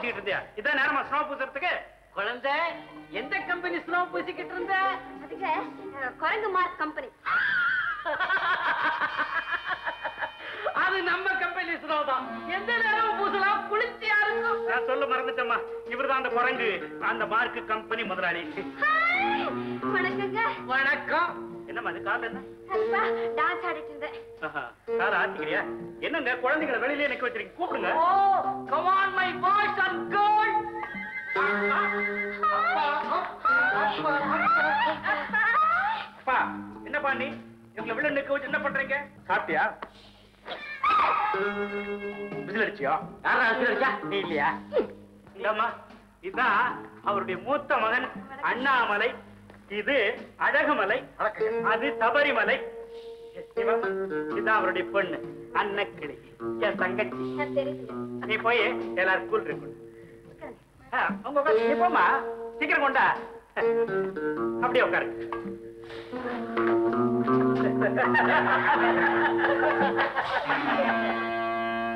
பூசிக்கிட்டு இருந்தியா? இதான் நேரமா ஸ்னோ பூசுறதுக்கு? குழந்தை எந்த கம்பெனி ஸ்னோ பூசிக்கிட்டு இருந்த? அதுக்கு குரங்கு மார்க் கம்பெனி. அது நம்ம கம்பெனி ஸ்னோ தான். எந்த நேரம் பூசலாம், குளிர்ச்சியா இருக்கும். நான் சொல்ல மறந்துட்டேம்மா, இவர்தான் அந்த குரங்கு, அந்த மார்க் கம்பெனி முதலாளி. வணக்கங்க. வணக்கம். என்னம்மா அது கால என்ன? டான்ஸ் ஆடிட்டு இருந்தேன். கால ஆத்திக்கிறியா? என்னங்க குழந்தைகளை வெளியிலே நிக்க வச்சிருக்கீங்க, கூப்பிடுங்க. Oh come on my boys and girls. அப்பா என்னப்பா நீ இவங்களை வெளில நிக்க வச்சு என்ன பண்றீங்க? சாப்பிட்டியா? விசில் அடிச்சியா? யாரா அடிச்சா? நீ இல்லையா? இல்லம்மா, இதுதான் அவருடைய மூத்த மகன் அண்ணாமலை, இது அழகுமலை, அது சபரிமலை. இதுதான் அவருடைய பொண்ணு அன்னக்கிளி, என் தங்கச்சி. நீ போய் எல்லாரும் ஸ்கூல் இருக்கு போமா, சீக்கிரம் கொண்டா. அப்படியே உட்காரு.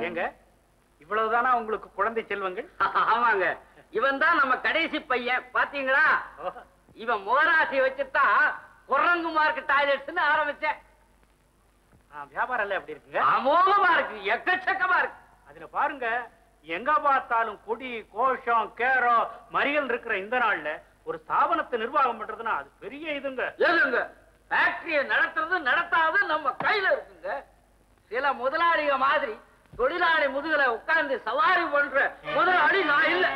ஏங்க இவ்வளவுதானா உங்களுக்கு குழந்தை செல்வங்கள்? ஆமாங்க, இவன் தான் நம்ம கடைசி பையன். பாத்தீங்களா, இவன் மோராசி வச்சுதான் குரங்கு மார்க் டாய்லெட்ஸ் ஆரம்பிச்சேன். வியாபாரம் எல்லாம் எப்படி இருக்குங்க? அமோகமா இருக்கு, எக்கச்சக்கமா இருக்கு. அதுல பாருங்க, எங்க பார்த்தாலும் கொடி கோஷம் கேரம் மறியல் இருக்கிற இந்த நாள்ல ஒரு ஸ்தாபனத்தை நிர்வாகம் பண்றதுன்னா அது பெரிய இதுங்க. எதுங்க, ஃபேக்டரிய நடத்துறது நடத்தாது நம்ம கையில இருக்குங்க. சில முதலாளிக மாதிரி தொழிலாளி முதுகுல உட்கார்ந்து சவாரி பண்ற முதலாளி நான் இல்ல.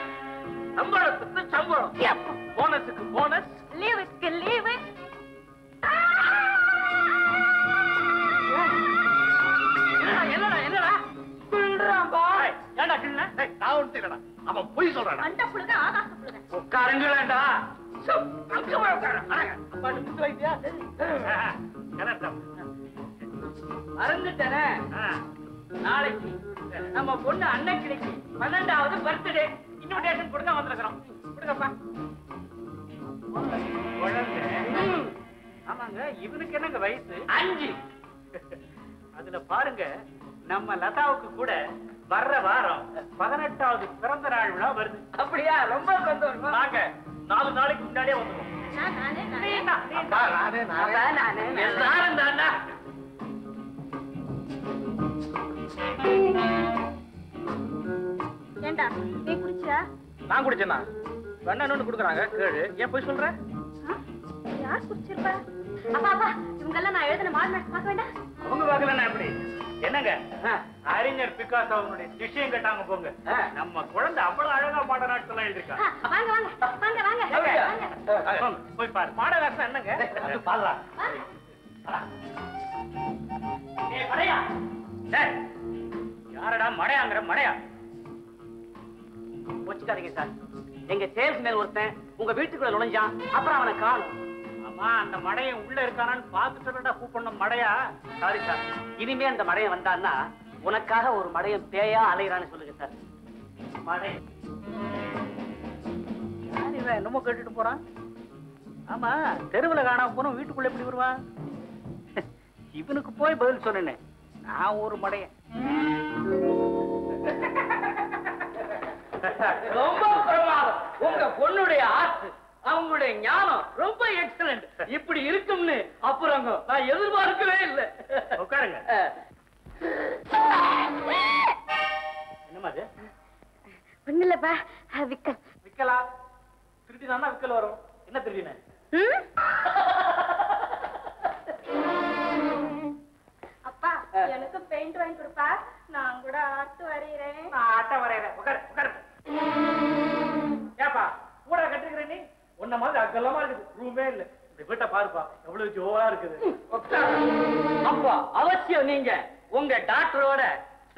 சம்பளத்துக்கு சம்பளம், போனஸுக்கு போனஸ், லீவுக்கு லீவு. என்னடா என்னடா சொல்றான்பா? ஏண்டா கிண்ண? நான் ஒண்ணு இல்லடா, அவன் பொய் சொல்றான். அண்ட புழுக ஆகாச புழுக. உட்காருங்களேண்டா. மறந்துட்டேனே, நாளைக்கு நம்ம பொண்ணு அன்னக்கிளிக்கு 12வது பர்த்டே. இன்விடேஷன் கொடுக்க வந்திருக்கிறோம். கொடுங்கப்பா. ஆமாங்க, இவனுக்கு என்னங்க வயசு? 5. அதுல பாருங்க, நம்ம லதாவுக்கு கூட வர்ற வாரம் 18வது பிறந்த நாள் விழா வருது. அப்படியா? ரொம்ப சந்தோஷம். நாங்க 4 நாளைக்கு முன்னாடியே வந்துருவோம். ஏண்டா நீ குடிச்சா? நான் குடிச்சேனா? வேண்டாம்னு கொடுக்குறாங்க, கேளு. ஏன் போய் சொல்ற? யார் குடிச்சிருப்பா? அப்பா அப்பா, இவங்கெல்லாம் நான் எழுதின மார்க் பார்க்க வேண்டாம். அவங்க பார்க்கலன்னா எப்படி? என்னங்க, அறிஞர் பிகாசோ அவனுடைய விஷயம் கேட்டாங்க போங்க. நம்ம குழந்தை அவ்வளவு அழகா பாட நாட்கள் எழுதிருக்கா. வாங்க வாங்க வாங்க வாங்க. போய் பாரு, பாடகாசம் என்னங்க பாடலாம். யாரடா மடையாங்கிற? மடையா வச்சுக்காதீங்க சார். எங்க சேல்ஸ் மேல் ஒருத்தன் உங்க வீட்டுக்குள்ள நுழைஞ்சான், அப்புறம் அவனை காணும். ஆமா, அந்த மடையன் உள்ள இருக்கானான்னு பாத்துட்டு கூப்பிடணும். மடையா? சாரி சார், இனிமே அந்த மடையன் வந்தான்னா உனக்காக ஒரு மடையன் பேயா அலைகிறான்னு சொல்லுங்க சார். மடை என்னமோ கேட்டுட்டு போறான். ஆமா, தெருவுல காணாம போன வீட்டுக்குள்ள எப்படி வருவான்? இவனுக்கு போய் பதில் சொன்னேன், நான் ஒரு மடையன். ரொம்ப பிரமாதம். உங்க பொண்ணுடைய ஆர்ட், அவங்களுடைய ஞானம் ரொம்ப எக்ஸலண்ட். இப்படி இருக்கும்னு அப்புறம் நான் எதிர்பார்க்கவே இல்லை. உட்காருங்க. என்னமா அது? ஒண்ணு இல்லப்பா, விக்கல். விக்கலா? திருடினா விக்கல் வரும். என்ன திருடின? அப்பா, எனக்கு பெயிண்ட் வாங்கி கொடுப்பா, நான் கூட ஆர்ட் வரைகிறேன். ஆட்ட வரையறேன். உட்காரு உட்காரு. ஏப்பா கூட கட்டுக்கிற நீ? உன்ன மாதிரி அக்கலமா இருக்குது, ரூமே இல்ல. இந்த வீட்டை பாருப்பா, எவ்வளவு ஜோவா இருக்குது. அப்பா அவசியம் நீங்க உங்க டாக்டரோட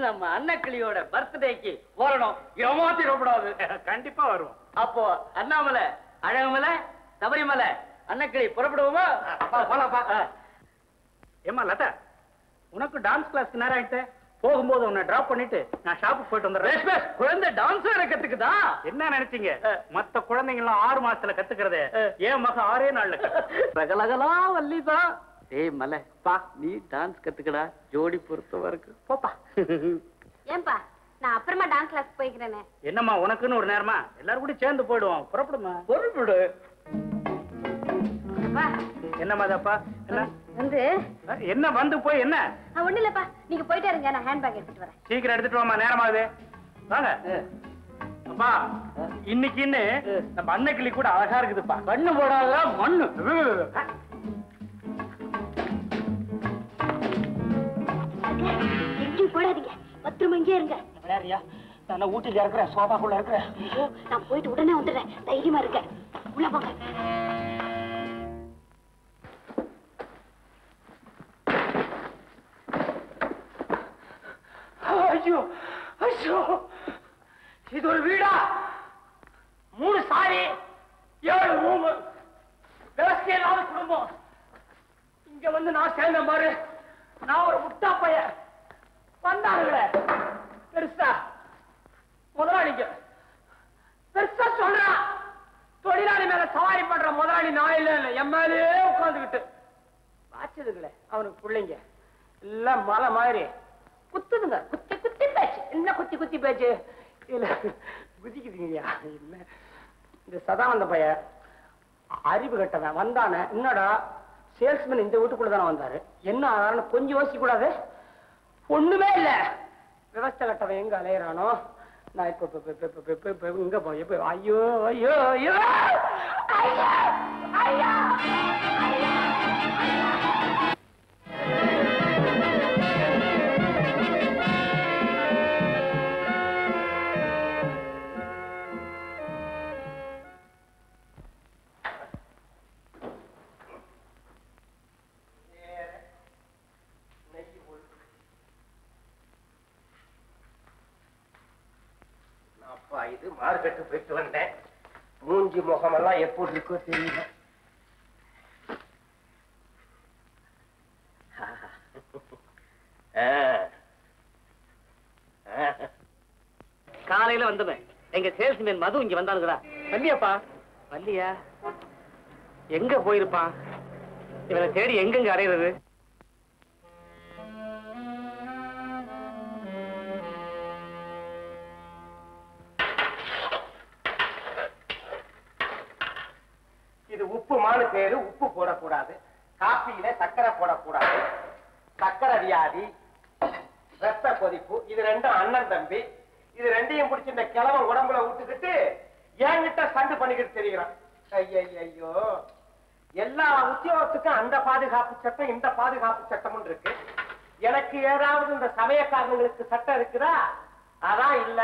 நம்ம அன்னக்கிளியோட பர்த்டேக்கு வரணும். ஏமாத்திடக்கூடாது. கண்டிப்பா வருவோம். அப்போ அண்ணாமலை, அழகுமலை, சபரிமலை, அன்னக்கிளி புறப்படுவோமா? போலாப்பா. ஏமா லதா, உனக்கு டான்ஸ் கிளாஸ்க்கு நேரம் ஆயிட்டு, போகும்போது உன்னை டிராப் பண்ணிட்டு நான் ஷாப்புக்கு போயிட்டு வந்துடுறேன். குழந்தை டான்ஸ் வேற கத்துக்குதா? என்ன நினைச்சீங்க? மத்த குழந்தைங்க எல்லாம் 6 மாசத்துல கத்துக்கிறதே, என் மகன் 6 நாள்ல. ரகலகலா வள்ளிதான். ஏய் மலை, பா நீ டான்ஸ் கத்துக்கடா, ஜோடி பொறுத்த வரைக்கும் போப்பா. ஏன்பா நான் அப்புறமா டான்ஸ் கிளாஸ் போய்க்கிறேனே. என்னம்மா உனக்குன்னு ஒரு நேரமா? எல்லாரும் கூட சேர்ந்து போயிடுவோம். புறப்படுமா? புறப்படு. என்னம்மா அதப்பா? என்ன வந்து என்ன வந்து போய் என்ன? ஒண்ணு இல்லப்பா, நீங்க போயிட்டே இருங்க, நான் ஹேண்ட் பேக் எடுத்துட்டு வரேன். சீக்கிரம் எடுத்துட்டு வாமா, நேரமாகுது. வாங்க. அப்பா இன்னைக்குன்னு நம்ம அன்னைக்கிளி கூட அழகா இருக்குதுப்பா. கண்ணு போடாத மண்ணு. எங்கேயும் போடாதீங்க, பத்திரமா இங்கே இருங்க. விளையாடுறியா? நான் ஊட்டில இருக்கிறேன், சோபாக்குள்ள இருக்கிறேன். நான் போயிட்டு உடனே வந்துடுறேன், தைரியமா இருக்க. உள்ள போங்க. ஐயோ ஐயோ, இது ஒரு வீடா? 3 சாரி 7 ரூம், விவசாய இல்லாத குடும்பம். இங்க வந்து நான் சேர்ந்த மாதிரி நான் ஒரு முட்டா பையன். வந்தாங்களே பெருசா முதலாளிங்க பெருசா சொல்றான், தொழிலாளி மேல சவாரி பண்ற முதலாளி நான் இல்ல என் மேலே உட்கார்ந்துகிட்டு வாச்சதுங்களே அவனுக்கு பிள்ளைங்க எல்லாம் மலை மாதிரி குத்துதுங்க. குத்தி குத்தி பேச்சு. என்ன குத்தி குத்தி பேச்சு? இல்ல குதிக்குதுங்கய்யா. இல்ல இந்த சதானந்த பைய அறிவு கட்டவன் வந்தானே. என்னடா சேல்ஸ்மேன் இந்த வீட்டுக்குள்ளதானே வந்தாரு, என்ன ஆனாலும் கொஞ்சம் யோசிக்க கூடாது? ஒண்ணுமே இல்ல. விவசாய கட்டவன் எங்க அலையிறானோ, நான் இப்ப இங்க போய் ஐயோ ஐயோ ஐயோ ஐயோ ஐயோ. இது மார்க்கெட்டு போயிட்டு வந்தேன். மூஞ்சி முகமெல்லாம் எப்படி இருக்கோ தெரியல. காலையில வந்தவன் எங்க சேல்ஸ்மேன் மது இங்க வந்தானுங்களா? வல்லியாப்பா? வல்லியா? எங்க போயிருப்பான்? இவனை தேடி எங்கெங்க அடையிறது? உப்புமானு பேரு. உப்பு போடக்கூடாது, காப்பியில சர்க்கரை போடக்கூடாது. சர்க்கரை வியாதி, ரத்த கொதிப்பு, இது ரெண்டும் அண்ணன் தம்பி. இது ரெண்டையும் பிடிச்சி இந்த கிழவன் உடம்புல விட்டுக்கிட்டு என்கிட்ட சண்டு பண்ணிக்கிட்டு தெரிகிறான். ஐயோ, எல்லா உத்தியோகத்துக்கும் அந்த பாதுகாப்பு சட்டம் இந்த பாதுகாப்பு சட்டமும் இருக்கு. எனக்கு ஏதாவது இந்த சமயக்காரங்களுக்கு சட்டம் இருக்குதா? அதான் இல்ல.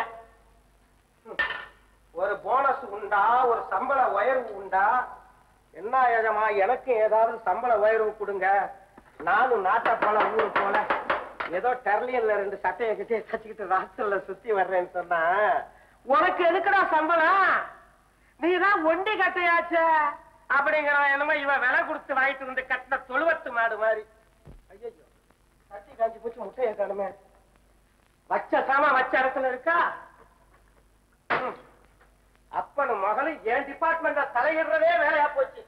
ஒரு போனஸ் உண்டா, ஒரு சம்பள உயர்வு உண்டா? என்ன ஏஜமா, எனக்கு ஏதாவது சம்பள உயர்வு கொடுங்க. நானும் நாட்டை போல ஊரு போல ஏதோ டெர்லியன்ல 2 சட்டையை கட்டி கச்சிக்கிட்டு ராத்திரில சுத்தி வர்றேன்னு சொன்னா, உனக்கு எதுக்குடா சம்பளம்? நீதான் ஒண்டி கட்டையாச்ச அப்படிங்கிற என்னமோ இவன் விலை கொடுத்து வாங்கிட்டு வந்து கட்டின தொழுவத்து மாடு மாதிரி. ஐயோ, கட்டி காஞ்சி போச்சு, முட்டையை காணுமே. வச்ச சாமா வச்ச இடத்துல இருக்கா? அப்பனும் மகளும் என் டிபார்ட்மெண்ட தலையிடுறதே வேலையா போச்சு.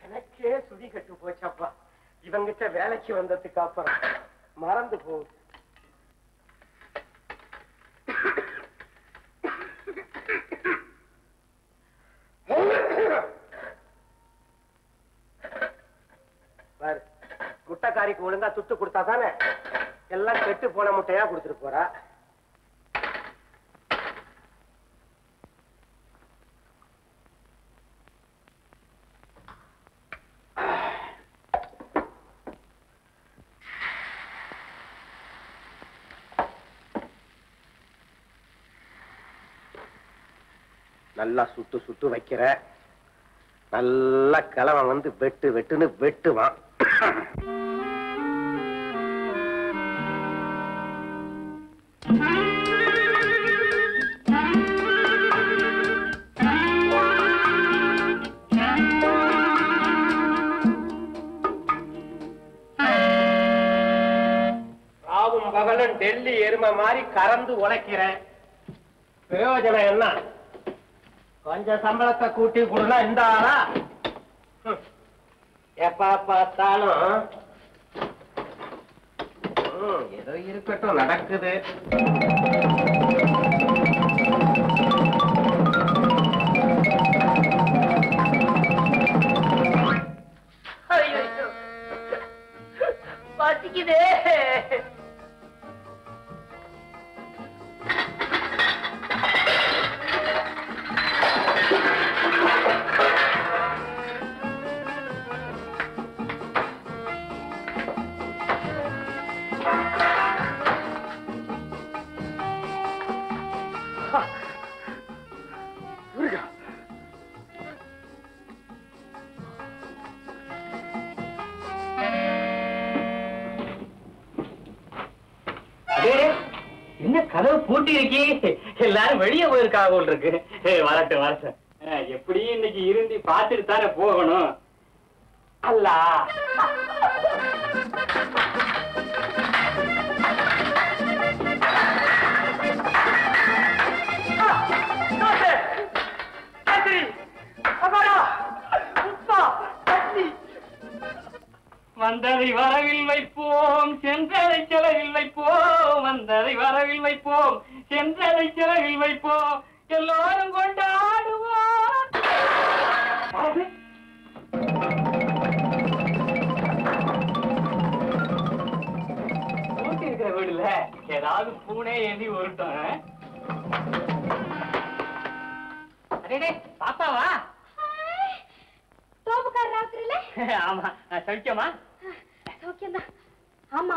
எனக்கே சுதி கட்டு போச்சப்பா. இவங்கிட்ட வேலைக்கு வந்ததுக்கு அப்புறம் மறந்து போகுது. முட்டைக்காரிக்கு ஒழுங்கா துட்டு கொடுத்தா தானே, எல்லாம் கெட்டு போன முட்டையா கொடுத்துட்டு போறா. நல்லா சுட்டு சுட்டு வைக்கிற, நல்லா கிழவன் வந்து வெட்டு வெட்டுன்னு வெட்டுவான். ராவும் பகலும் டெல்லி எருமை மாதிரி கறந்து உழைக்கிறேன். பிரயோஜனம் என்ன? கொஞ்சம் சம்பளத்தை கூட்டி கொடுனா இந்த ஆளா? எப்ப பார்த்தாலும் ஏதோ இருக்கட்டும், நடக்குது. பசிக்குதே. என்ன கதவு பூட்டி இருக்கி? எல்லாரும் வெளியே போயிருக்காக போல் இருக்கு. வரட்டும் வரட்டும். எப்படியும் இன்னைக்கு இருந்தி பார்த்துட்டு தானே போகணும். அல்ல வந்ததை வரவில் வைப்போம், சென்றதை செலவில் வைப்போம். வந்ததை வரவில் வைப்போம், சென்றதை செலவில் வைப்போம். எல்லாரும் கொண்டாடுவோம். பூட்டி இருக்கிற வீடுல ஏதாவது பூனே ஏந்தி ஒருட்டம். அடே பாப்பாவா? தோப்புக்கார ராத்திரில? ஆமா. சௌக்கியமா? சௌக்கியம்தான். ஆமா,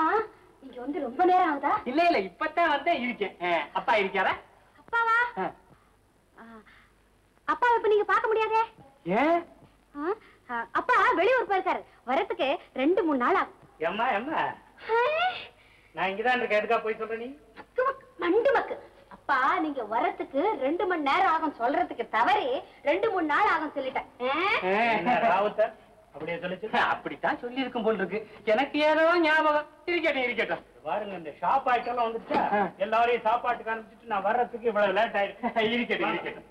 இங்க வந்து ரொம்ப நேரம் ஆகுதா? இல்ல இல்ல, இப்பதான் வந்து இருக்கேன். அப்பா இருக்காரா? அப்பாவா? அப்பா இப்ப நீங்க பார்க்க முடியாதே. ஏன்? அப்பா வெளியூர் போயிருக்காரு, வரத்துக்கு 2-3 நாள் ஆகும். ஏம்மா ஏம்மா, நான் இங்கதான் இருக்கேன். எதுக்கா போய் சொல்ற நீ? மண்டு மக்கு. அப்பா நீங்க வரத்துக்கு 2 மணி நேரம் ஆகும் சொல்றதுக்கு தவறி 2-3 நாள் ஆகும் சொல்லிட்டேன். ராவுத்தர் அப்படியே சொல்லிச்சு. அப்படித்தான் சொல்லி இருக்கும் போல் இருக்கு. எனக்கு ஏதோ ஞாபகம். இருக்கட்டும் இருக்கட்டும். பாருங்க, இந்த ஷாப் ஆயிட்டெல்லாம் வந்துச்சா, எல்லாரையும் சாப்பாட்டுக்கு அனுப்பிச்சுட்டு நான் வர்றதுக்கு இவ்வளவு லேட் ஆயிருக்கு. இருக்கட்டும் இருக்கட்டும்.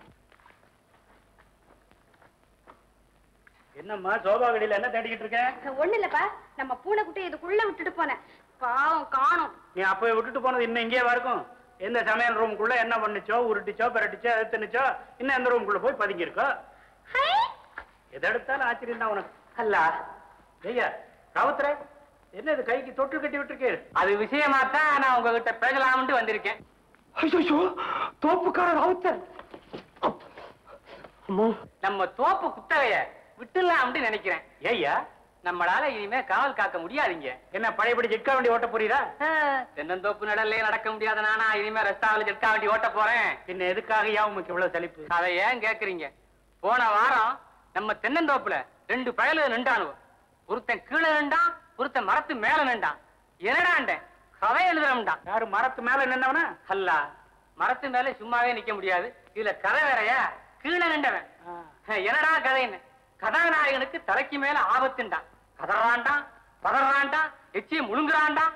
என்னம்மா சோபா கடையில என்ன தேடிக்கிட்டு இருக்க? ஒண்ணு இல்லப்பா, நம்ம பூனைக்குட்டி இதுக்குள்ள விட்டுட்டு போனேன், பாவம் காணோம். நீ அப்ப விட்டுட்டு போனது இன்னும் இங்கேவா இருக்கும்? எந்த சமையல் ரூமுக்குள்ள என்ன பண்ணுச்சோ, உருட்டிச்சோ பிரட்டிச்சோ எது தின்னுச்சோ, இன்னும் எந்த ரூமுக்குள்ள போய் பதுங்கி இருக்கோ? எதை எடுத்தாலும் ஆச்சரியம் தான் உனக்கு. அல்ல ஐயா ராவுத்தர, என்ன இது கைக்கு தொட்டு கட்டி விட்டுருக்கு? அது விஷயமா தான் நான் உங்ககிட்ட பேசலாம்னு வந்திருக்கேன். ஐயோ, தோப்புக்கார ராவுத்தர். நம்ம தோப்பு குத்தகைய விட்டுலாம்னு நினைக்கிறேன். ஐயா, நம்மளால இனிமே காவல் காக்க முடியாதீங்க. என்ன பழையபடி ஜெட்கா வண்டி ஓட்ட போறீரா? தென்னந்தோப்பு நடல்லே நடக்க முடியாத நானா இனிமே ரஸ்தாவில ஜெட்கா வண்டி ஓட்ட போறேன். பின்ன எதுக்காக உங்களுக்கு இவ்வளவு சலிப்பு? அதை ஏன் கேக்குறீங்க? போன வாரம் நம்ம தென்னந்தோப்புல 2 பயலு நின்றானுவ. ஒருத்தன் கீழே நின்றான், ஒருத்தன் மரத்து மேல நின்றான். என்னடாண்டேன் கதை எழுதுறா. யாரு மரத்து மேல நின்றவனா? அல்ல, மரத்து மேல சும்மாவே நிக்க முடியாது. இதுல கதை வேறையா? கீழே நின்றவன். என்னடா கதைன்னு? கதாநாயகனுக்கு தலைக்கு மேல ஆபத்துண்டான். கதறாண்டான், பதறாண்டான், எச்சியை முழுங்குறான்டா.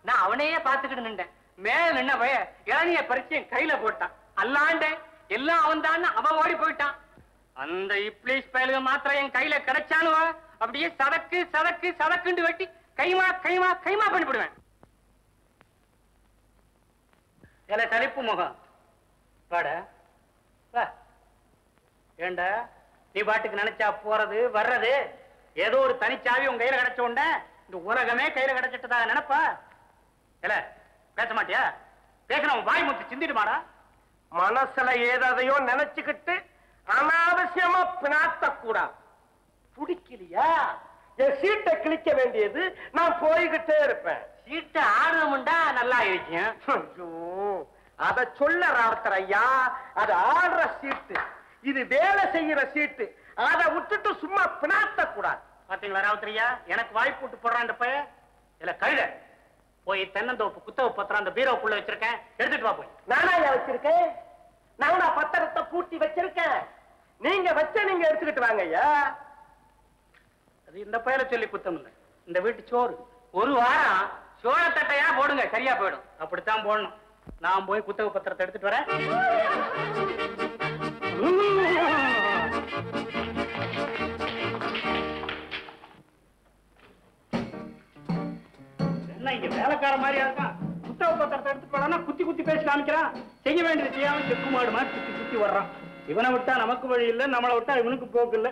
நான் அவனையே பார்த்துக்கிட்டு நின்றேன். மேல நின்ன பய இளநிய பறிச்சு என் கையில போட்டான். அல்லாண்டே எல்லாம் அவன் தான். அவன் ஓடி போயிட்டான். அந்த இப்ளீஸ் பயலுக மாத்திரம் என் கையில கிடைச்சானுவ, அப்படியே சதக்கு சதக்கு சதக்குண்டு வெட்டி கைமா கைமா கைமா பண்ணிவிடுவேன். ஏல தலிப்பு முகம் வாட வா. ஏண்டா நீ பாட்டுக்கு நினைச்சா போறது வர்றது? ஏதோ ஒரு தனிச்சாவி உன் கையில கிடைச்ச உடனே இந்த உலகமே கையில கிடைச்சிட்டதாக நினைப்பா? இல்ல பேச மாட்டியா? பேசணும், வாய் முத்து சிந்திடுமாடா. மனசுல ஏதையோ நினைச்சுக்கிட்டு அனாவசியமா பினாத்த கூடாது. பிடிக்கலையா என் சீட்டை கிழிக்க வேண்டியது, நான் போய்கிட்டே இருப்பேன். சீட்டை ஆடுறமுண்டா நல்லா இருக்கும். ஐயோ, அத சொல்ல ராவுத்தர் ஐயா, அது ஆடுற சீட்டு, இது வேலை செய்யற சீட்டு. அதை விட்டுட்டு சும்மா பினாத்த கூடாது. பாத்தீங்களா ராவுத்தரையா, எனக்கு வாய்ப்பு விட்டு போடுறான் இந்த பைய. இல்ல கழுத போய் தென்னந்தோப்பு குத்தவ பத்திரம் அந்த பீரோக்குள்ள வச்சிருக்கேன், எடுத்துட்டு வா போய். நானா வச்சிருக்கேன்? நானா பத்திரத்தை பூட்டி வச்சிருக்கேன். நீங்க வச்ச நீங்க எடுத்துக்கிட்டு வாங்க ஐயா. அது இந்த பையல சொல்லி குத்தம் இல்ல, இந்த வீட்டு சோறு. ஒரு வாரம் சோழ தட்டையா போடுங்க, சரியா போயிடும். அப்படித்தான் போடணும். நான் போய் குத்தக பத்திரத்தை எடுத்துட்டு வரேன். என்ன இங்க வேலைக்கார மாதிரியா இருக்கான்? புத்தக பத்திரத்தை எடுத்து போனா குத்தி குத்தி பேசி காமிக்கிறான். செய்ய வேண்டியது செய்யாம செக்கு மாடு மாதிரி சுத்தி சுத்தி வர்றான். இவனை விட்டா நமக்கு வழி இல்ல, நம்மளை விட்டா இவனுக்கு போக்கு இல்ல.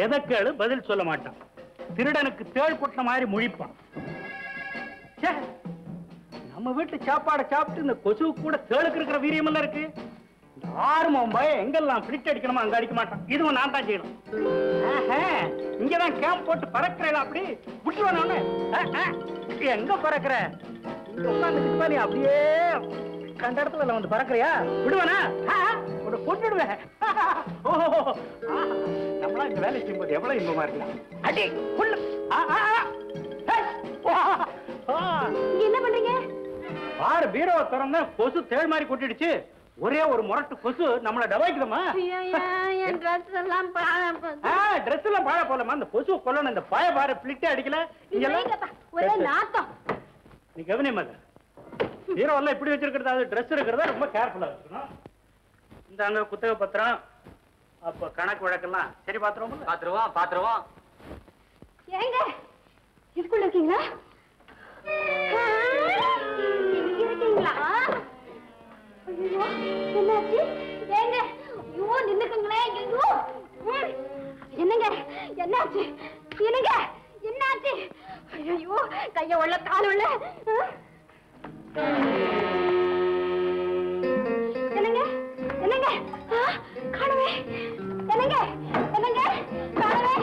எதை கேளு பதில் சொல்ல மாட்டான். திருடனுக்கு தேள் கொட்டின மாதிரி முழிப்பான். நம்ம வீட்டு சாப்பாடை சாப்பிட்டு இந்த கொசுவுக்கு கூட தேளுக்கு இருக்கிற வீரியம் எல்லாம் இருக்கு. இந்த 6 மும்பை எங்கெல்லாம் பிளிட் அடிக்கணுமோ அங்க அடிக்க மாட்டான். இதுவும் நான் தான் செய்யணும். இங்கதான் கேம்ப் போட்டு பறக்கிறேன். அப்படி விட்டுருவானு எங்க பறக்கிற? இங்க உட்காந்துட்டு நீ அப்படியே கண்ட இடத்துல வந்து பறக்கிறியா? விடுவானா? கொண்டுடுவேன். நம்மளா இந்த வேலை செய்யும்போது எவ்வளவு இன்பமா இருக்கலாம். அடி புல்லு. என்ன பண்றீங்க? பாரு பீரோவை திறந்தா கொசு தேள் மாதிரி கொட்டிடுச்சு. ஒரே ஒரு முரட்டு கொசு நம்மள டபாய்க்குதமா? ட்ரெஸ் எல்லாம் ட்ரெஸ் எல்லாம் பாழ போலமா? அந்த கொசு கொல்லணும். இந்த பாய பாரு பிளிட்டே அடிக்கல. ஒரே நாத்தம். நீ கவனியமா பீரோ எல்லாம் இப்படி வச்சிருக்கிறது, அது ட்ரெஸ் இருக்கிறதா ரொம்ப கேர்ஃபுல்லா இருக்கணும். இந்த அங்க குத்தகை பத்திரம், அப்ப கணக்கு வழக்கெல்லாம் சரி பாத்துருவோம். பாத்துருவோம். ஏங்க இதுக்குள்ள இருக்கீங்களா? இருக்கீங்களா? ஐயோ என்னாச்சு? ஏங்க ஐயோ நின்னுக்குங்களே. ஐயோ என்னங்க என்னாச்சு? என்னங்க என்னாச்சு? ஐயோ கைய உள்ள கால் உள்ள. என்னங்க என்னங்க காணவே? என்னங்க என்னங்க காணவே?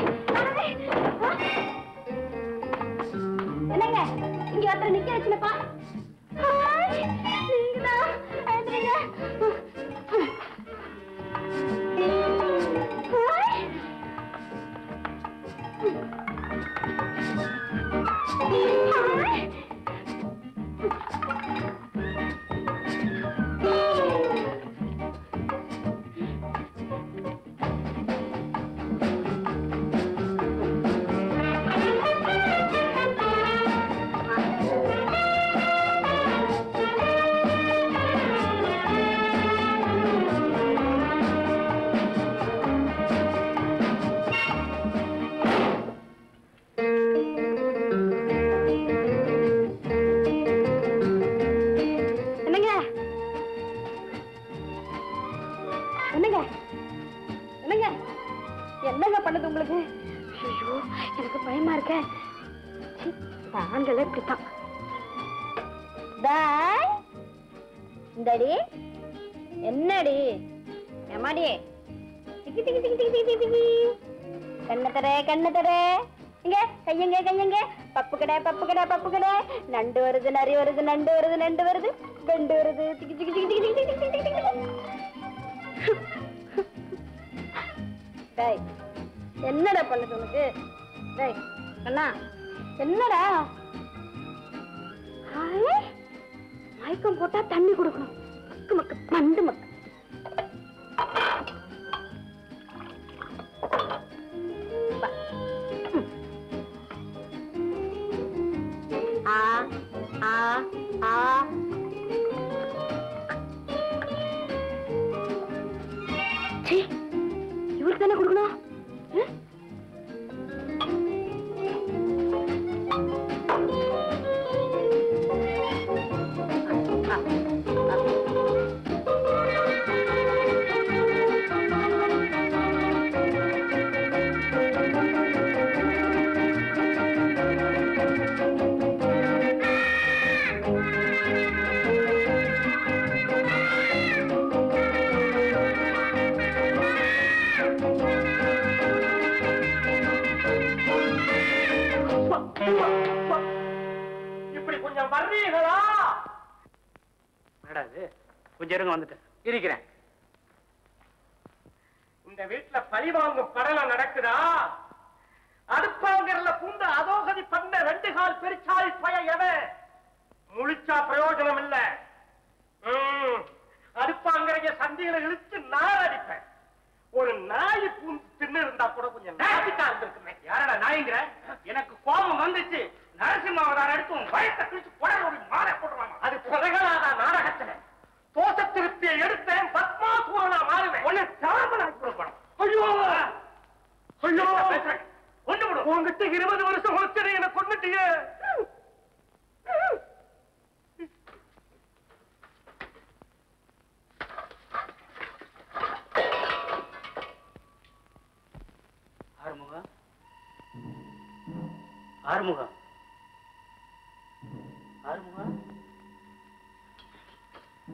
என்னங்க இங்க ஒருத்தர் நிக்க வச்சுனப்பா. நீங்கதான் எழுதுறீங்க. என்னங்க பண்ணுது உங்களுக்கு? ஐயோ எனக்கு பயமா இருக்க. ஆண்களே இப்படித்தான். இந்தடி என்னடி எம்மாடி திக்கி திக்கி திக்கி திக்கி திக்கி திக்கி கண்ண தர இங்க கையங்க பப்பு கடை நண்டு வருது நரி வருது நண்டு வருது பெண்டு வருது திக்கி திக்கி திக்கி திக்கி திக்கி திக்கி திக்கி டேய் என்னடா பண்ணுது உனக்கு? டேய் அண்ணா என்னடா? மயக்கம் போட்டா தண்ணி கொடுக்கணும். மக்கு மண்டு மக்கு. இவருக்கு தானே கொடுக்கணும். இப்படி கொஞ்சம் வர்றீங்களா? கொஞ்சம் இருங்க வந்துட்டேன். இருக்கிறேன். இந்த வீட்டுல பழிவாங்கும் படல நடக்குதா? அடுப்பாங்கல்ல பூண்டு அதோகதி பண்ண 2 கால் பெருச்சாளி பய எவன் முழிச்சா பிரயோஜனம் இல்ல. அடுப்பாங்கரைய சந்தியில இழுத்து நான் அடிப்பேன். ஒரு நாய் பூந்து தின்னு இருந்தா கூட கொஞ்சம் நாய்க்கா இருந்திருக்குமே. யாரடா நாய்ங்கிற? எனக்கு கோபம் வந்துச்சு. நரசிம்மாவதார் எடுத்து வயத்தை பிடிச்சு குடல் ஒரு மாலை போட்டுருவாங்க. அது பிரகலாத நாடகத்துல தோச திருப்தியை எடுத்தேன். பத்மா சூரனா மாறுவேன். ஒன்னு சாம்பலாக்கி கொடுக்கணும். ஐயோ ஐயோ கொண்டு விடும். உங்ககிட்ட 20 வருஷம் வச்சதை என்ன கொண்டுட்டீங்க. ஆறுமுகம் ஆறுமுகம்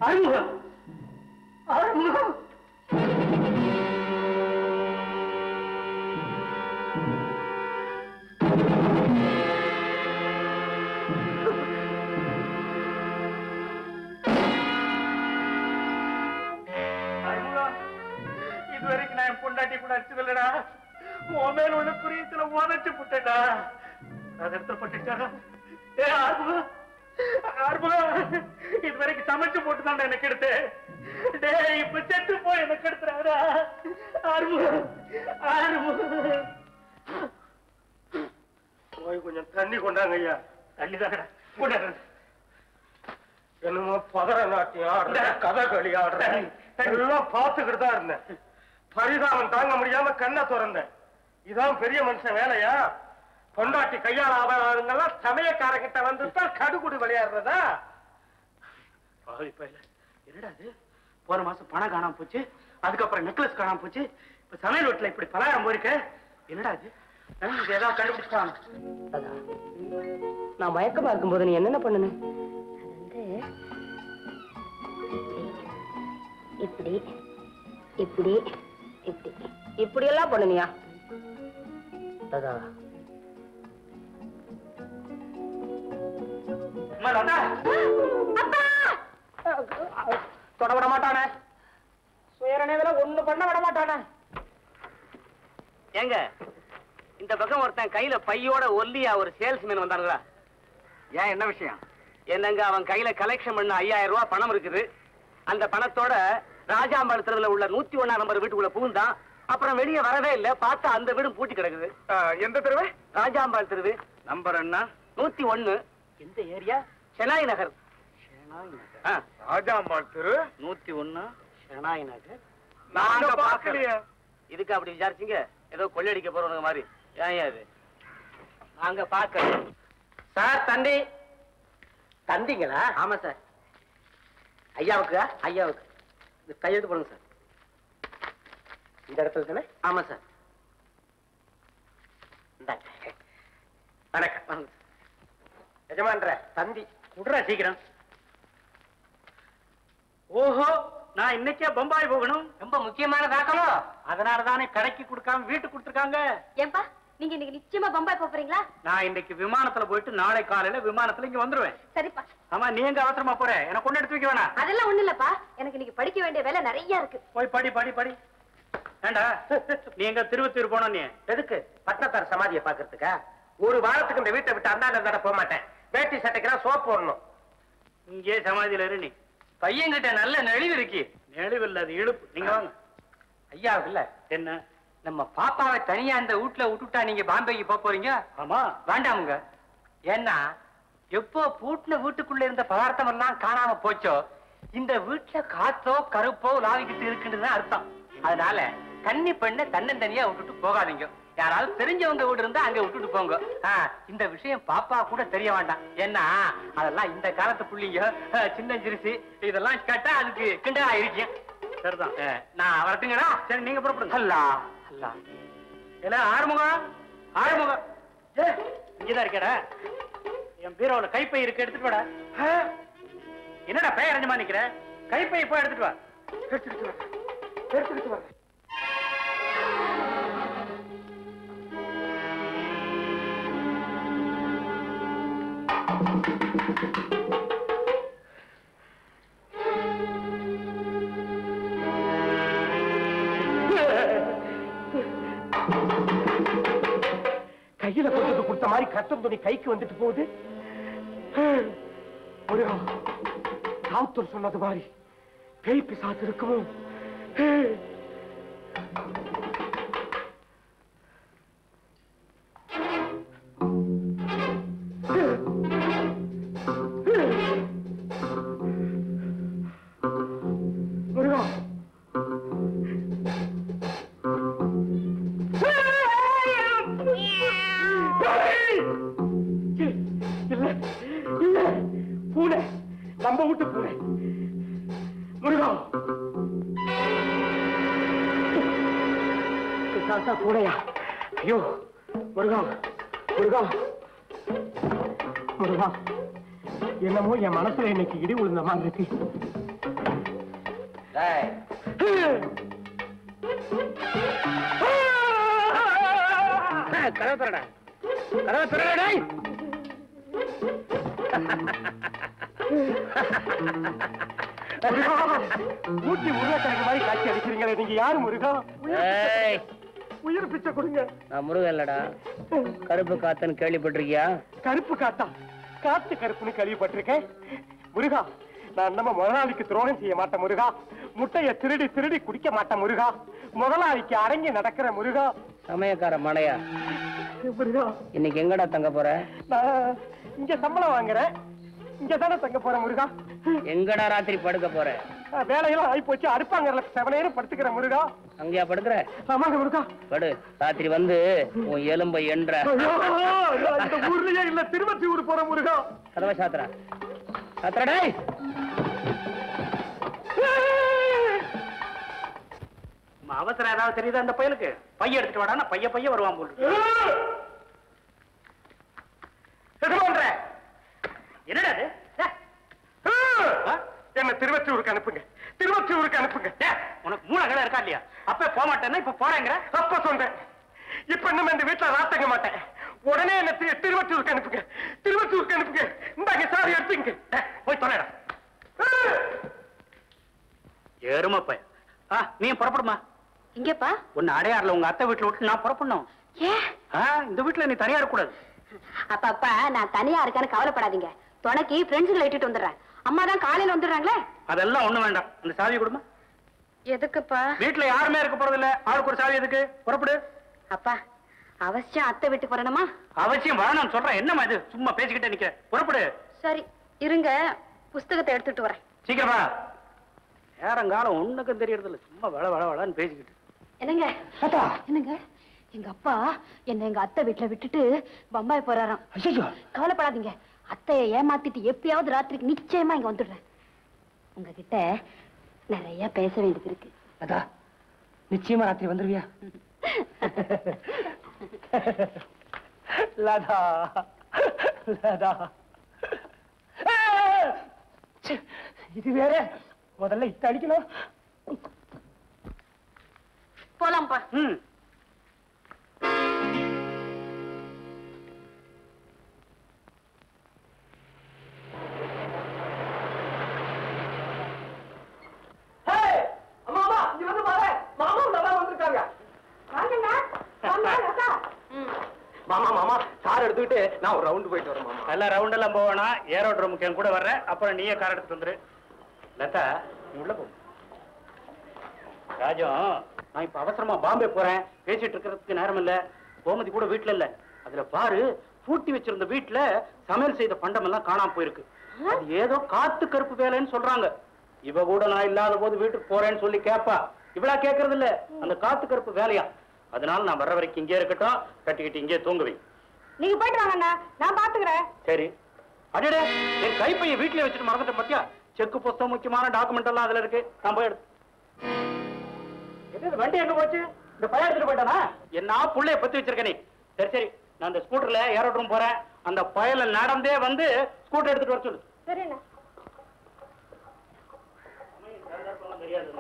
ஆறுமுகம் ஆறுமுகம் இதுவரைக்கும் நான் என் பொண்டாட்டி கூட அடிச்சதில்லடா. உன் மேல உள்ள புரியத்துல உதச்சு புட்டேடா. அது இடத்துல பட்டுச்சா? ஏ ஆறுமுகம் ஆறுமுகம், இதுவரைக்கும் சமைச்சு போட்டுதான் எனக்கு எடுத்து. டேய் இப்ப செத்து போய் எனக்கு எடுத்துறாடா. ஆறுமுகம் ஆறுமுகம், போய் கொஞ்சம் தண்ணி கொண்டாங்க ஐயா. தண்ணி தாங்கடா கொண்டாடு. என்னமோ பதற நாட்டியம் ஆடுற, கதகளி ஆடுற எல்லாம் பார்த்துக்கிட்டு தான் இருந்தேன். பரிதாபம் தாங்க முடியாம கண்ணை திறந்தேன். இதான் பெரிய மனுஷன் வேலையா? கொண்டாட்டி கையால் ஆதாரங்கள்லாம் சமயக்காரங்கிட்ட வந்துட்டா கடுகுடு விளையாடுறதா? என்னடா அது, போன மாசம் பணம் காணாம போச்சு, அதுக்கப்புறம் நெக்லஸ் காணாம போச்சு, இப்ப சமையல் வீட்டுல இப்படி பலகாரம் போயிருக்க. என்னடா இது, ஏதாவது கண்டுபிடிச்சான்? நான் மயக்கமா இருக்கும்போது நீ என்னென்ன பண்ணுன? இப்படி இப்படி இப்படி இப்படி எல்லாம் பண்ணுனியா? தொட விட மாட்டானே, சுயரணையில ஒண்ணு பண்ண விட மாட்டானே. ஏங்க, இந்த பக்கம் ஒருத்தன் கையில பையோட ஒல்லியா ஒரு சேல்ஸ்மேன் வந்தானுங்களா? ஏன், என்ன விஷயம்? என்னங்க, அவன் கையில கலெக்ஷன் பண்ண 5000 ரூபாய் பணம் இருக்குது. அந்த பணத்தோட ராஜாம்பாள் தெருவில் உள்ள 101 நம்பர் வீட்டுக்குள்ள புகுந்தான். அப்புறம் வெளியே வரவே இல்லை. பார்த்தா அந்த வீடும் பூட்டி கிடக்குது. எந்த தெருவு? ராஜாம்பாள் தெருவு. நம்பர் என்ன? 101. எந்த ஏரியா? ஷெனாய் நகர். ராஜாம்பாள் தெரு 101 ஷெனாய் நகர். நாங்க பாக்கலையே. இதுக்கு அப்படி விசாரிச்சீங்க? ஏதோ கொள்ளையடிக்க போறவங்க மாதிரி. ஏன் அது நாங்க பாக்க சார். தந்தி தந்திங்களா? ஆமா சார். ஐயாவுக்கு? ஐயாவுக்கு கையெழுத்து பண்ணுங்க சார். இந்த இடத்துல தானே? ஆமா சார். வணக்கம். எஜமான்ற தந்தி விடுறா சீக்கிரம். ஓஹோ, நான் இன்னைக்கே பம்பாய் போகணும். ரொம்ப முக்கியமான தாக்கலோ? அதனால தானே கடைக்கு கொடுக்காம வீட்டுக்கு கொடுத்துருக்காங்க. ஏன்பா, நீங்க இன்னைக்கு நிச்சயமா பம்பாய் போறீங்களா? நான் இன்னைக்கு விமானத்துல போயிட்டு நாளை காலையில விமானத்துல இங்க வந்துருவேன். சரிப்பா. ஆமா, நீ எங்க அவசரமா போற? எனக்கு கொண்டு எடுத்து வைக்க வேணாம். அதெல்லாம் ஒண்ணு இல்லப்பா, எனக்கு இன்னைக்கு படிக்க வேண்டிய வேலை நிறைய இருக்கு. போய் படி படி படி. ஏண்டா, நீ எங்க திருவத்தூர் போனோம்? நீ எதுக்கு? பட்டத்தார் சமாதியை பாக்குறதுக்கா? ஒரு வாரத்துக்கு இந்த வீட்டை விட்டு அந்தாண்ட போக மாட்டேன். வேட்டி சட்டைக்கெல்லாம் சோப்பு போடணும். இங்கே சமாதியில இரு. நீ பையன்கிட்ட நல்ல நெளிவு இருக்கு. நெளிவு இல்ல, அது இழுப்பு. நீங்க வாங்க. ஐயாவுக்கு இல்ல, என்ன? நம்ம பாப்பாவை தனியா அந்த வீட்டுல விட்டுட்டா நீங்க பாம்பேக்கு போக போறீங்க? ஆமா. வேண்டாமுங்க. ஏன்னா எப்போ பூட்டின வீட்டுக்குள்ள இருந்த பதார்த்தம் எல்லாம் காணாம போச்சோ, இந்த வீட்டுல காத்தோ கருப்போ லாவிக்கிட்டு இருக்குன்னு அர்த்தம். அதனால கன்னி பெண்ணை தன்னந்தனியா விட்டுட்டு போகாதீங்க. யாராவது தெரிஞ்சவங்க வீடு இருந்தா அங்க விட்டுட்டு போங்க. இந்த விஷயம் பாப்பா கூட தெரிய வேண்டாம். ஏன்னா அதெல்லாம் இந்த காலத்து புள்ளிங்க, சின்ன சிறுசு, இதெல்லாம் கேட்டா அதுக்கு கிண்டலா இருக்கேன். சரிதான். நான் வரட்டுங்களா? சரி, நீங்க புறப்படுங்க. அல்லா அல்லா. என்ன ஆறுமுகம்? ஆறுமுகம் இங்கதான் இருக்கடா. என் பீரோல கைப்பை இருக்கு, எடுத்துட்டு வாடா. என்னடா பெயரஞ்சமா நிக்கிற? கைப்பை போய் எடுத்துட்டு வா. எடுத்துட்டு வா, எடுத்துட்டு வா. கையில கொண்டு கொடுத்த மாதிரி கட்டம் துணி கைக்கு வந்துட்டு போகுது. ராவுத்தர் சொன்னது மாதிரி பேய் பிசாசு இருக்குமோ? பூனை, நம்ம வீட்டு பூனை. முருகா, பூனையா? ஐயோ முருகா, முருகா, முருகா, என்னமோ என் மனசுல இன்னைக்கு இடி விழுந்த மாதிரி இருக்கு. கதவை திறடா, கதவை திறடா. ஊட்டி உருளைக்கிழங்கு மாதிரி காட்சி அடிக்கிறீங்களே, நீங்க யாரு முருகா? உயிர் பிச்சை கொடுங்க. நான் முருகன் இல்லடா, கருப்பு காத்தன்னு கேள்விப்பட்டிருக்கியா? கருப்பு காத்தா? காத்து கருப்புன்னு கேள்விப்பட்டிருக்கேன். முருகா, நான் நம்ம முதலாளிக்கு துரோகம் செய்ய மாட்டேன் முருகா. முட்டைய திருடி திருடி குடிக்க மாட்டேன் முருகா. முதலாளிக்கு அடங்கி நடக்கிற முருகா. சமயக்கார மடையா, முருகா, இன்னைக்கு எங்கடா தங்க போற? நான் இங்க சம்பளம் வாங்குறேன், இங்க தானே தங்க போறேன் முருகா. எங்கடா ராத்திரி படுக்க போற? வேலையெல்லாம் ஆகி போச்சு, அறுப்பாங்கல்ல, 7 நேரம் படுத்துக்கிற முருகா. அங்கேயா படுக்கிற? ஆமாங்க முருகா. படு, ராத்திரி வந்து உன் எலும்பை என்ற. இந்த ஊர்லயே இல்ல, திருவத்தியூர் போற முருகா. கதவை சாத்திரா, சாத்திரடா. அவசரம் ஏதாவது தெரியுதா அந்த பையனுக்கு? பைய எடுத்துட்டு வாடா, பைய பைய வருவான் போல். என்னடா அது? என்ன திருவத்தியூருக்கு அனுப்புங்க, திருவத்தியூருக்கு அனுப்புங்க. உனக்கு மூணு கடை இருக்கா இல்லையா? அப்ப போக மாட்டேன்னா இப்ப போறேங்கிற? அப்ப சொன்னேன், இப்ப இன்னும் இந்த வீட்டுல ராத்தங்க மாட்டேன். உடனே என்ன திருவத்தியூருக்கு அனுப்புங்க, திருவத்தியூருக்கு அனுப்புங்க. இந்தாங்க சாரி எடுத்துங்க, போய் தொலைடா. ஏறுமா பைய. நீ புறப்படுமா? இங்கப்பா உன்னை அடையாறுல உங்க அத்தை வீட்டுல விட்டு நான் புறப்படணும். இந்த வீட்டுல நீ தனியா இருக்க கூடாது. அப்பா நான் தனியா இருக்கேன்னு கவலைப்படாதீங்க. துணைக்கு ஃப்ரெண்ட்ஸுகளை இட்டுட்டு வந்துடுறேன். அம்மா தான் காலையில வந்துடுறாங்களே. அதெல்லாம் ஒண்ணு வேண்டாம், அந்த சாவி கொடுமா. எதுக்குப்பா? வீட்டுல யாருமே இருக்க போறது இல்ல, ஆளுக்கு ஒரு சாவி எதுக்கு? புறப்படு. அப்பா அவசியம் அத்தை வீட்டுக்கு வரணுமா? அவசியம் வரணும் சொல்றேன். என்னமா இது சும்மா பேசிக்கிட்டே நிக்க? புறப்படு. சரி இருங்க, புஸ்தகத்தை எடுத்துட்டு வரேன். சீக்கிரமா. நேரங்காலம் ஒண்ணுக்கும் தெரியறது இல்ல, சும்மா வள வள வளன்னு பேசிக்கிட்டு. என்னங்க என்னங்க, எங்க அப்பா என்ன எங்க அத்தை வீட்டுல விட்டுட்டு பம்பாய் போறாராம். கவலைப்படாதீங்க, அத்தைய ஏமாத்திட்டு எப்பயாவது ராத்திரிக்கு நிச்சயமா இங்க வந்துடுறேன். உங்ககிட்ட நிறைய பேச வேண்டியது இருக்கு. அதா நிச்சயமா ராத்திரி வந்துருவியா? லதா லதா, இது வேற. முதல்ல இத்த அடிக்கணும். போலாம்ப்பா. மாமா மாமா கார் எடுத்துக்கிட்டு நான் ஒரு ரவுண்ட் போயிட்டு வரேன் மாமா. எல்லாம் ரவுண்ட் எல்லாம் போவேனா, ஏரோட்ரமுக்கு என் கூட வர்றேன். அப்புறம் நீயே கார் எடுத்துட்டு வந்துரு. லதா நீ உள்ள போ. ராஜம், நான் இப்ப அவசரமா பாம்பே போறேன், பேசிட்டு இருக்கிறதுக்கு நேரம் இல்ல. கோமதி கூட வீட்டுல இல்ல. அதுல பாரு, பூட்டி வச்சிருந்த வீட்டுல சமையல் செய்த பண்டம் எல்லாம் காணாம போயிருக்கு. அது ஏதோ காத்து கருப்பு வேலைன்னு சொல்றாங்க. இவ கூட நான் இல்லாத போது வீட்டுக்கு போறேன்னு சொல்லி கேப்பா. இவளா கேக்குறது இல்ல, அந்த காத்து கருப்பு வேலையா. அதனால நான் வர்ற வரைக்கும் இங்கே இருக்கட்டும், கட்டிக்கிட்டு இங்கே தூங்குவேன். நீங்க போயிட்டு வாங்க, நான் பாத்துக்கிறேன். சரி. அடடே, என் கைப்பைய வீட்டுல வச்சுட்டு மறந்துட்டேன் பாத்தியா? செக்கு புஸ்தகம், முக்கியமான டாக்குமெண்ட் எல்லாம் அதுல இருக்கு. நான் போய் எடுத்து. வண்டி எங்க போச்சு? இந்த பையன் எடுத்துட்டு போயிட்டானா? என்ன புள்ளைய பத்தி வச்சிருக்க நீ? சரி சரி, நான் அந்த ஸ்கூட்டர்ல ஏரோட்ரம் போறேன். அந்த பயல நடந்தே வந்து ஸ்கூட்டர் எடுத்துட்டு வர சொல்லு. சரிண்ணா. தெரியாது.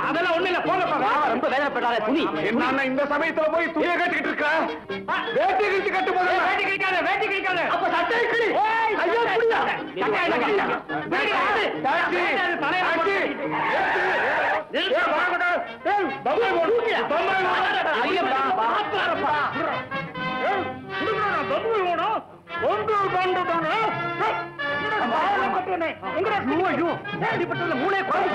அதெல்லாம் ஒண்ணு இல்ல, போங்க. ரொம்ப வேதனைப்படாத துணி. என்ன இந்த சமயத்துல போய் துணியை கட்டிக்கிட்டு இருக்க? வேட்டி கிழிச்சு கட்டு போது. வேட்டி கிழிக்காத, வேட்டி கிழிக்காத. அப்ப சட்டை கிளி. ஐயோ புரியா? சட்டை கிழிக்காத. Taxi, taxi, taxi. மூளை குழம்பு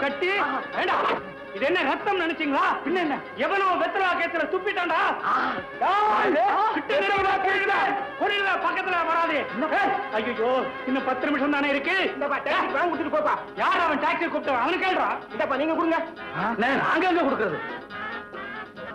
கட்டி இது என்ன ரத்தம் நினைச்சீங்களா? பின்ன என்ன எவனோ வெத்தலா கேத்துல துப்பிட்டான்டா. பக்கத்துல வராது. ஐயோ இன்னும் 10 நிமிஷம் தானே இருக்கு. யார் அவன் டாக்ஸி கூப்பிட்டு அவனு கேள்றான். நீங்க கொடுங்க. நாங்க எங்க கொடுக்கறது?